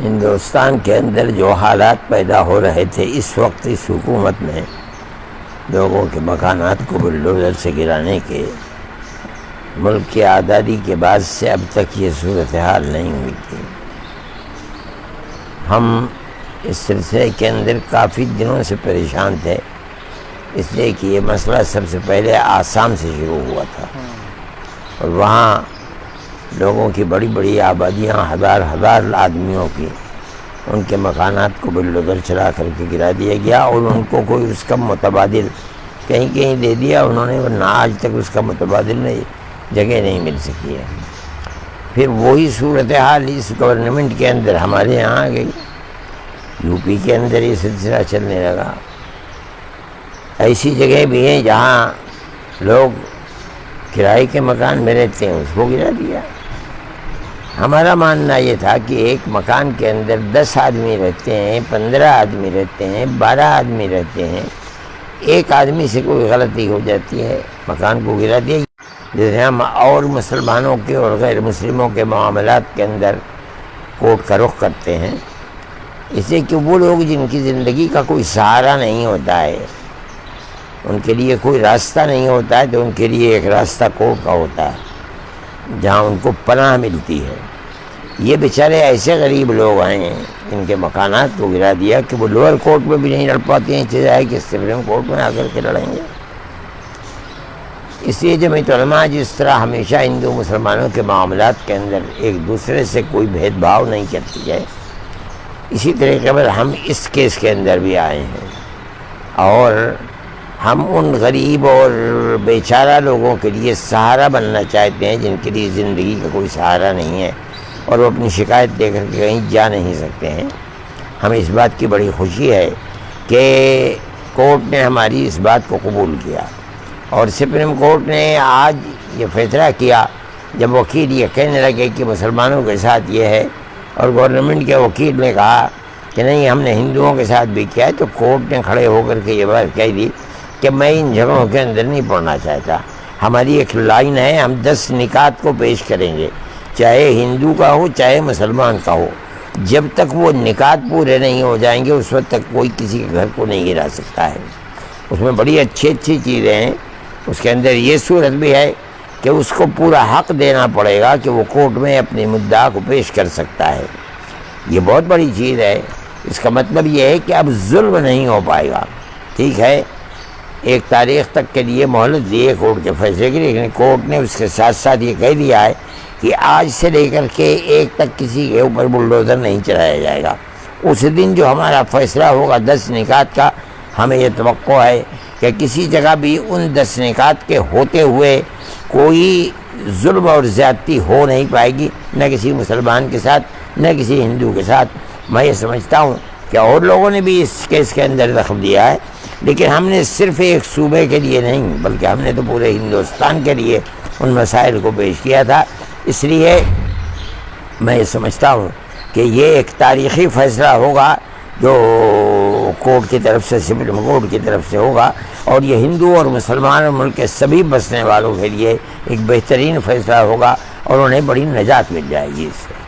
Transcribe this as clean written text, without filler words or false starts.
ہندوستان کے اندر جو حالات پیدا ہو رہے تھے اس وقت اس حکومت میں لوگوں کے مکانات کو بلڈوزر سے گرانے کے، ملک کی آزادی کے بعد سے اب تک یہ صورتحال نہیں ہوئی تھی۔ ہم اس سلسلے کے اندر کافی دنوں سے پریشان تھے، اس لیے کہ یہ مسئلہ سب سے پہلے آسام سے شروع ہوا تھا اور وہاں لوگوں کی بڑی بڑی آبادیاں، ہزار آدمیوں کی، ان کے مکانات کو بلڈوزر چلا کر کے گرا دیا گیا اور ان کو کوئی اس کا متبادل کہیں دے دیا انہوں نے، ورنہ آج تک اس کا متبادل جگہ نہیں مل سکی ہے۔ پھر وہی صورتحال اس گورنمنٹ کے اندر ہمارے یہاں آ گئی، یو پی کے اندر یہ سلسلہ چلنے لگا۔ ایسی جگہ بھی ہیں جہاں لوگ کرائے کے مکان میں رہتے ہیں، اس کو گرا دیا۔ ہمارا ماننا یہ تھا کہ ایک مکان کے اندر 10 آدمی رہتے ہیں، 15 آدمی رہتے ہیں، 12 آدمی رہتے ہیں، ایک آدمی سے کوئی غلطی ہو جاتی ہے مکان کو گرا دیا۔ جیسے ہم اور مسلمانوں کے اور غیر مسلموں کے معاملات کے اندر کورٹ کا رخ کرتے ہیں، اس لیے کہ وہ لوگ جن کی زندگی کا کوئی سہارا نہیں ہوتا ہے، ان کے لیے کوئی راستہ نہیں ہوتا ہے، تو ان کے لیے ایک راستہ کورٹ کا ہوتا ہے جہاں ان کو پناہ ملتی ہے۔ یہ بیچارے ایسے غریب لوگ ہیں ان کے مکانات کو گرا دیا کہ وہ لوئر کورٹ میں بھی نہیں لڑ پاتے ہیں، چاہے کہ سپریم کورٹ میں آ کر کے لڑیں گے۔ اس لیے جمعیت علماء جس طرح ہمیشہ ہندو مسلمانوں کے معاملات کے اندر ایک دوسرے سے کوئی بھید بھاؤ نہیں کرتی ہے، اسی طریقے پر ہم اس کیس کے اندر بھی آئے ہیں اور ہم ان غریب اور بیچارہ لوگوں کے لیے سہارا بننا چاہتے ہیں جن کے لیے زندگی کا کوئی سہارا نہیں ہے اور وہ اپنی شکایت دے کر کے کہیں جا نہیں سکتے ہیں۔ ہمیں اس بات کی بڑی خوشی ہے کہ کورٹ نے ہماری اس بات کو قبول کیا اور سپریم کورٹ نے آج یہ فیصلہ کیا جب وکیل یہ کہنے لگے کہ مسلمانوں کے ساتھ یہ ہے اور گورنمنٹ کے وکیل نے کہا کہ نہیں ہم نے ہندوؤں کے ساتھ بھی کیا ہے، تو کورٹ نے کھڑے ہو کر کے یہ بات کہہ دی کہ میں ان جھگڑوں کے اندر نہیں پڑنا چاہتا۔ ہماری ایک لائن ہے، ہم 10 نکات کو پیش کریں گے، چاہے ہندو کا ہو چاہے مسلمان کا ہو، جب تک وہ نکات پورے نہیں ہو جائیں گے اس وقت تک کوئی کسی کے گھر کو نہیں گرا سکتا ہے۔ اس میں بڑی اچھی چیزیں ہیں، اس کے اندر یہ صورت بھی ہے کہ اس کو پورا حق دینا پڑے گا کہ وہ کورٹ میں اپنی مدعا کو پیش کر سکتا ہے۔ یہ بہت بڑی چیز ہے۔ اس کا مطلب یہ ہے کہ اب ظلم نہیں ہو پائے گا۔ ٹھیک ہے، ایک تاریخ تک کے لیے مہلت دی ہے کورٹ کے فیصلے کی، لیکن کورٹ نے اس کے ساتھ ساتھ یہ کہہ دیا ہے کہ آج سے لے کر کے ایک تک کسی کے اوپر بلڈوزر نہیں چلایا جائے گا۔ اس دن جو ہمارا فیصلہ ہوگا 10 نکات کا، ہمیں یہ توقع ہے کہ کسی جگہ بھی ان 10 نکات کے ہوتے ہوئے کوئی ظلم اور زیادتی ہو نہیں پائے گی، نہ کسی مسلمان کے ساتھ نہ کسی ہندو کے ساتھ۔ میں یہ سمجھتا ہوں کہ اور لوگوں نے بھی اس کیس کے اندر دخل دیا ہے، لیکن ہم نے صرف ایک صوبے کے لیے نہیں بلکہ ہم نے تو پورے ہندوستان کے لیے ان مسائل کو پیش کیا تھا۔ اس لیے میں یہ سمجھتا ہوں کہ یہ ایک تاریخی فیصلہ ہوگا جو کورٹ کی طرف سے، سپریم کورٹ کی طرف سے ہوگا، اور یہ ہندو اور مسلمان اور ملک کے سبھی بسنے والوں کے لیے ایک بہترین فیصلہ ہوگا اور انہیں بڑی نجات مل جائے گی اس سے۔